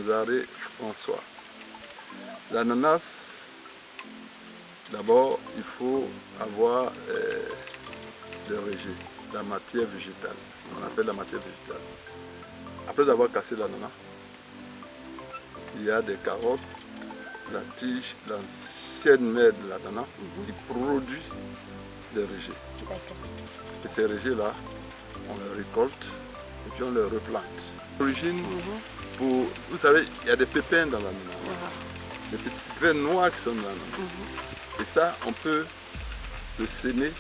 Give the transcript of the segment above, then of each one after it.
Césarée François. L'ananas, d'abord, il faut avoir le rejet, la matière végétale. On appelle la matière végétale. Après avoir cassé l'ananas, il y a des carottes, la tige, l'ancienne mère de l'ananas qui produit des rejets. Et ces rejets-là, on les récolte et puis on les replante. L'origine, vous savez, il y a des pépins dans l'ananas, des petites graines noires qui sont dans l'ananas. Et ça, on peut le semer,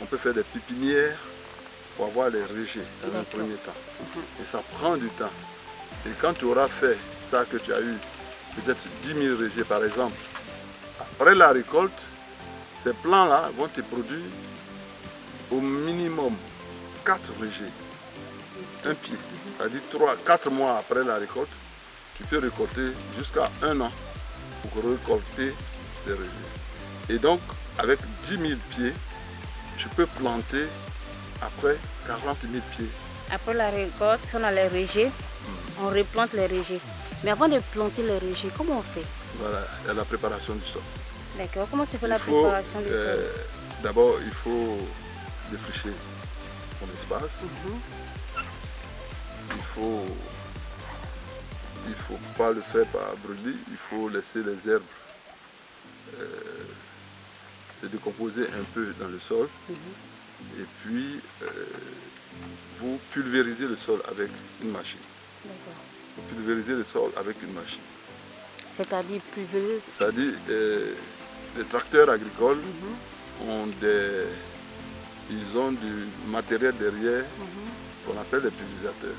on peut faire des pépinières pour avoir les rejets dans un premier temps. Et ça prend du temps. Et quand tu auras fait ça, que tu as eu peut-être 10 000 rejets par exemple, après la récolte, ces plants-là vont te produire au minimum 4 rejets, un pied. C'est-à-dire 4 mois après la récolte, tu peux récolter jusqu'à 1 an pour récolter des rejets. Et donc, avec 10 000 pieds, tu peux planter après 40 000 pieds. Après la récolte, on a les rejets, on replante les rejets. Mais avant de planter les rejets, comment on fait? Voilà, il y a la préparation du sol. D'accord, comment se fait la préparation du sol? D'abord, il faut défricher ton espace. Il faut pas le faire par brûlis, il faut laisser les herbes se décomposer un peu dans le sol. Et puis, vous pulvérisez le sol avec une machine. Vous pulvérisez le sol avec une machine. C'est-à-dire pulvériser? C'est-à-dire, les tracteurs agricoles ils ont du matériel derrière qu'on appelle les pulvérisateurs.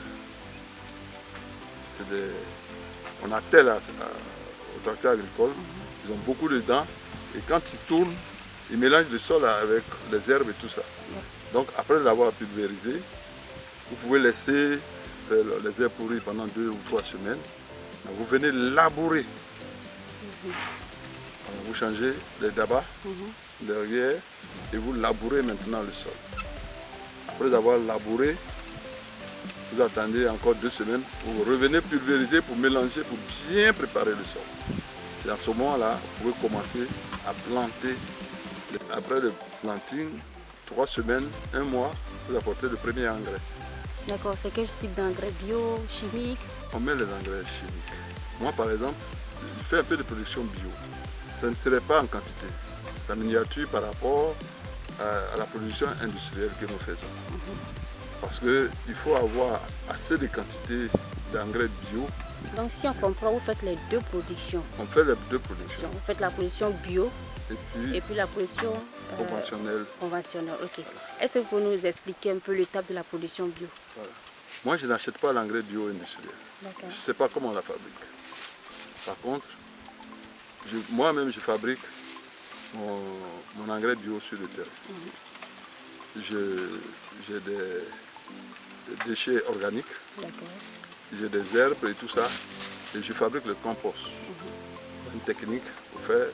On attelle aux tracteurs agricoles, ils ont beaucoup de dents et quand ils tournent, ils mélangent le sol avec les herbes et tout ça. Donc après l'avoir pulvérisé, vous pouvez laisser les herbes pourrir pendant 2 ou 3 semaines. Vous venez labourer. Vous changez les dabas derrière et vous labourez maintenant le sol. Après avoir labouré, vous attendez encore 2 semaines, vous revenez pulvériser pour mélanger, pour bien préparer le sol. Et à ce moment-là, vous pouvez commencer à planter. Après le planting, 3 semaines, 1 mois, vous apportez le premier engrais. D'accord, c'est quel type d'engrais? Bio, chimique? On met les engrais chimiques. Moi par exemple, je fais un peu de production bio. Ça ne serait pas en quantité, ça miniature par rapport à la production industrielle que nous faisons. Parce qu'il faut avoir assez de quantité d'engrais bio. Donc si on comprend, vous faites les 2 productions. On fait les 2 productions. Vous faites la production bio et puis la production conventionnelle. Conventionnelle, ok. Voilà. Est-ce que vous pouvez nous expliquer un peu l'étape de la production bio? Voilà. Moi, je n'achète pas l'engrais bio industriel. Je ne sais pas comment on la fabrique. Par contre, moi-même, je fabrique mon engrais bio sur le terrain. J'ai des déchets organiques, j'ai des herbes et tout ça, et je fabrique le compost. Une technique pour faire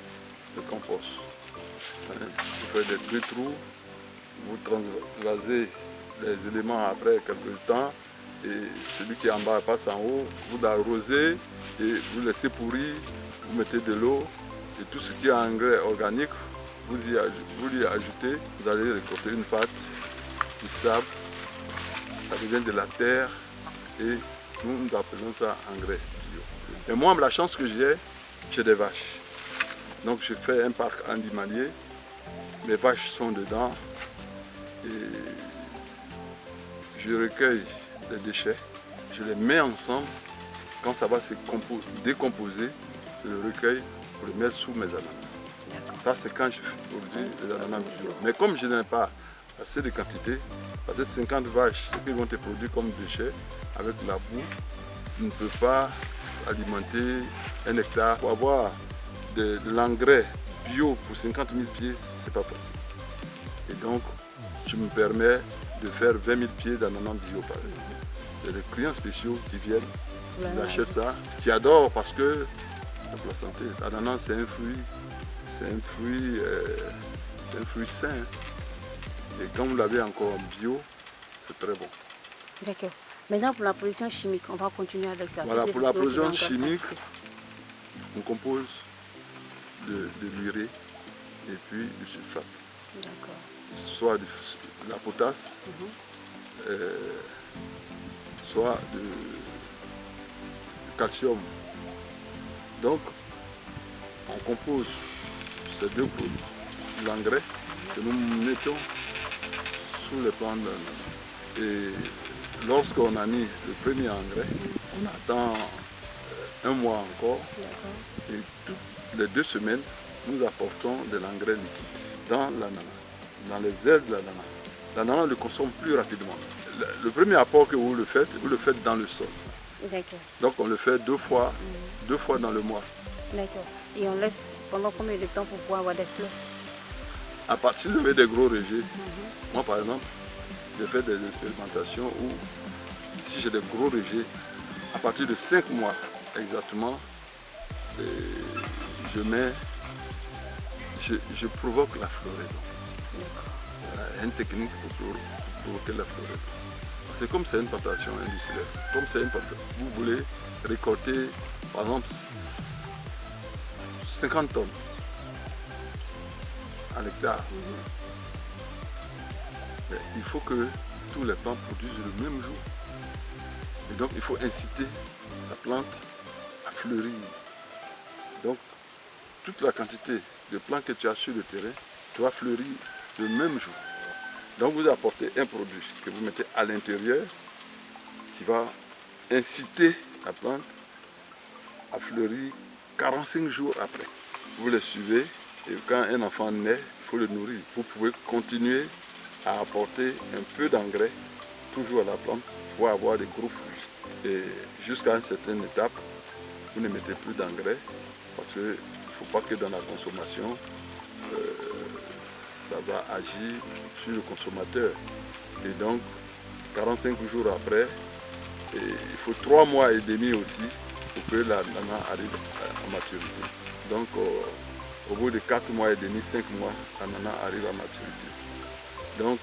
le compost. Vous faites des trous, vous transvasez les éléments après quelques temps, et celui qui est en bas passe en haut, vous l'arrosez et vous laissez pourrir, vous mettez de l'eau, et tout ce qui est engrais organique, vous lui ajoutez, vous allez récolter une pâte, du sable, ça devient de la terre, et nous appelons ça engrais bio. Et moi, la chance que j'ai des vaches. Donc je fais un parc animalier, mes vaches sont dedans, et je recueille les déchets, je les mets ensemble, quand ça va se décomposer, je le recueille pour le mettre sous mes ananas. Ça c'est quand je produis les ananas bio. Mais comme je n'ai pas assez de quantité, parce que 50 vaches, ce qu'ils vont te produire comme déchets, avec la boue, tu ne peux pas alimenter 1 hectare. Pour avoir de l'engrais bio pour 50 000 pieds, c'est pas facile. Et donc, je me permets de faire 20 000 pieds d'ananas bio par exemple. Il y a des clients spéciaux qui viennent, ils achètent ça, qui adorent parce que c'est pour la santé. L'ananas c'est un fruit sain. Et quand vous l'avez encore en bio, c'est très bon. D'accord. Maintenant, pour la production chimique, on va continuer avec ça. Voilà, pour la production production chimique, on compose de l'urée et puis du sulfate. D'accord. Soit de la potasse, soit de calcium. Donc, on compose ces deux produits, l'engrais que nous mettons sous les plants d'ananas. Et lorsqu'on a mis le premier engrais, on attend un mois encore. Et toutes les 2 semaines, nous apportons de l'engrais liquide dans l'ananas, dans les ailes de l'ananas. L'ananas le consomme plus rapidement. Le premier apport que vous le faites dans le sol. D'accord. Donc on le fait 2 fois, 2 fois dans le mois. D'accord. Et on laisse pendant combien de temps pour pouvoir avoir des fleurs? À partir si vous avez des gros rejets, moi par exemple, j'ai fait des expérimentations où si j'ai des gros rejets, à partir de 5 mois exactement, je provoque la floraison. Il y a une technique pour provoquer la floraison. C'est comme c'est une plantation industrielle. Comme c'est une plantation, vous voulez récolter par exemple 50 tonnes à l'hectare. Mais il faut que tous les plants produisent le même jour. Et donc il faut inciter la plante à fleurir. Donc toute la quantité de plants que tu as sur le terrain doit fleurir le même jour. Donc vous apportez un produit que vous mettez à l'intérieur qui va inciter la plante à fleurir 45 jours après. Vous les suivez et quand un enfant naît, il faut le nourrir. Vous pouvez continuer à apporter un peu d'engrais toujours à la plante pour avoir des gros fruits. Et jusqu'à une certaine étape, vous ne mettez plus d'engrais parce qu'il ne faut pas que dans la consommation, ça va agir sur le consommateur. Et donc, 45 jours après, il faut 3 mois et demi aussi pour que l'ananas arrive à maturité. Donc, au bout de 4 mois et demi, 5 mois, l'ananas arrive à maturité. Donc,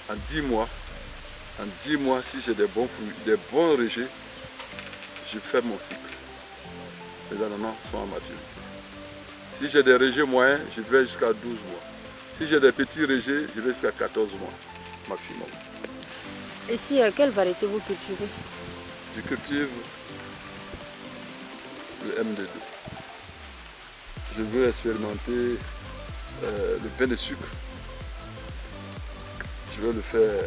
en 10 mois, si j'ai des bons fruits, des bons rejets, je fais mon cycle. Les ananas sont à maturité. Si j'ai des rejets moyens, je vais jusqu'à 12 mois. Si j'ai des petits rejets, je vais jusqu'à 14 mois maximum. Et si, quelle variété vous cultivez? Je cultive le MD2. Je veux expérimenter le pain de sucre. Je vais le faire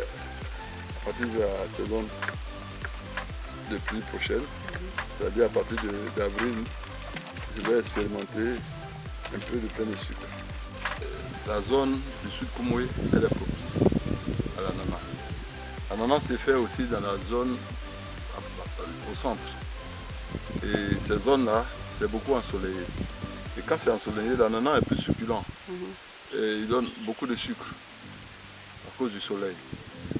à partir de la saison de pluie prochaine, c'est-à-dire à partir d'avril, je vais expérimenter un peu de pain de sucre. La zone du sud Koumoé, elle est propice à l'ananas. L'ananas s'est fait aussi dans la zone au centre. Et ces zones-là, c'est beaucoup ensoleillé. Et quand c'est ensoleillé, l'ananas est plus succulent. Et il donne beaucoup de sucre à cause du soleil.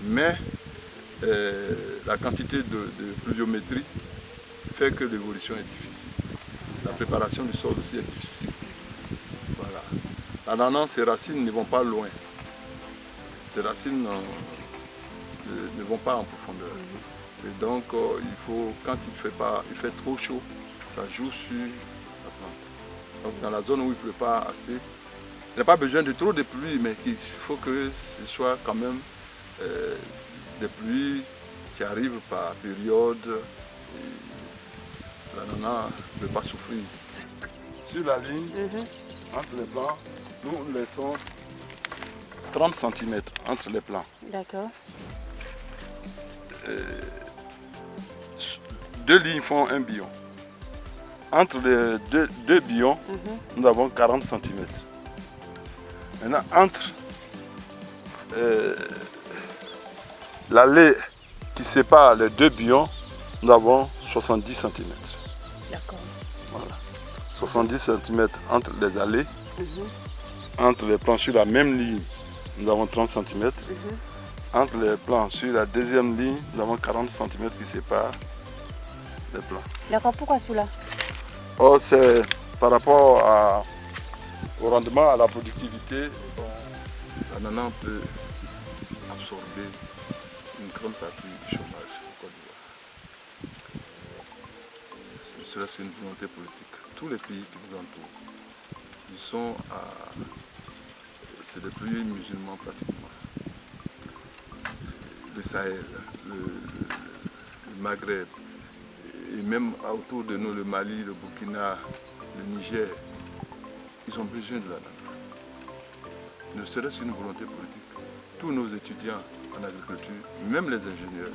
Mais la quantité de pluviométrie fait que l'évolution est difficile. La préparation du sol aussi est difficile. Voilà. L'ananas, ses racines ne vont pas loin. Ses racines ne vont pas en profondeur. Et donc, il faut, quand il fait trop chaud, ça joue sur la plante. Donc, dans la zone où il ne pleut pas assez, il n'y a pas besoin de trop de pluie, mais il faut que ce soit quand même des pluies qui arrivent par période. L'ananas ne peut pas souffrir. Sur la ligne, entre les plants, nous laissons 30 cm entre les plants. D'accord. 2 lignes font un billon. Entre les deux billons, nous avons 40 cm. Maintenant, entre l'allée qui sépare les 2 billons, nous avons 70 cm. D'accord. Voilà. 70 cm entre les allées. Entre les plants sur la même ligne, nous avons 30 cm. Entre les plants sur la deuxième ligne, nous avons 40 cm qui séparent les plants. D'accord, pourquoi celui-là? Oh, c'est par rapport au rendement, à la productivité. L'ananas peut absorber une grande partie du chômage au Côte d'Ivoire. serait-ce qu'une volonté politique. Tous les pays qui nous entourent, ils sont à... C'est des pays musulmans pratiquement. Le Sahel, le Maghreb, et même autour de nous, le Mali, le Burkina, le Niger, ils ont besoin de l'ananas. Ne serait-ce qu'une volonté politique. Tous nos étudiants en agriculture, même les ingénieurs,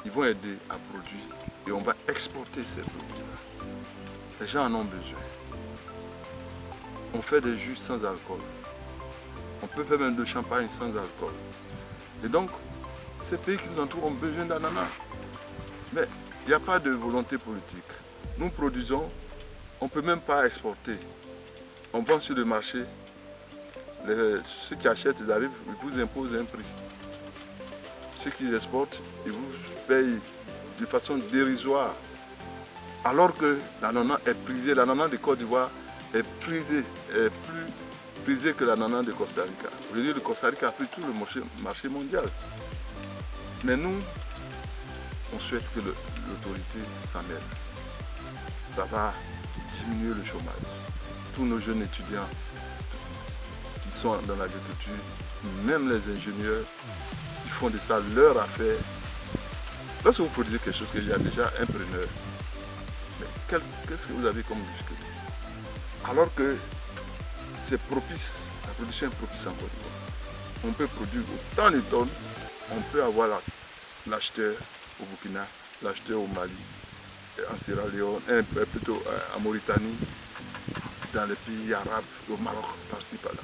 ils vont aider à produire et on va exporter ces produits-là. Les gens en ont besoin. On fait des jus sans alcool. On peut faire même de champagne sans alcool. Et donc, ces pays qui nous entourent ont besoin d'ananas. Mais il n'y a pas de volonté politique. Nous produisons, on ne peut même pas exporter. On vend sur le marché, ceux qui achètent, ils arrivent, ils vous imposent un prix. Ceux qui exportent, ils vous payent de façon dérisoire. Alors que l'ananas est prisé, l'ananas de Côte d'Ivoire est plus prisé que l'ananas de Costa Rica. Je veux dire, le Costa Rica a pris tout le marché mondial. Mais nous, on souhaite que l'autorité s'en mêle. Ça va diminuer le chômage. Tous nos jeunes étudiants qui sont dans l'agriculture, même les ingénieurs, s'ils font de ça leur affaire. Lorsque vous produisez quelque chose, qu'il y a déjà un preneur, mais qu'est-ce que vous avez comme difficulté? Alors que c'est propice, la production est propice en Côte d'Ivoire. On peut produire autant de tonnes, on peut avoir l'acheteur au Burkina, l'acheteur au Mali, en Sierra Leone, plutôt en Mauritanie, dans les pays arabes, au Maroc, par-ci, par-là.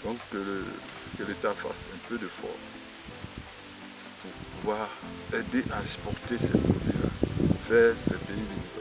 Donc que l'État fasse un peu d'effort pour pouvoir aider à exporter ces produits-là vers ces pays limités.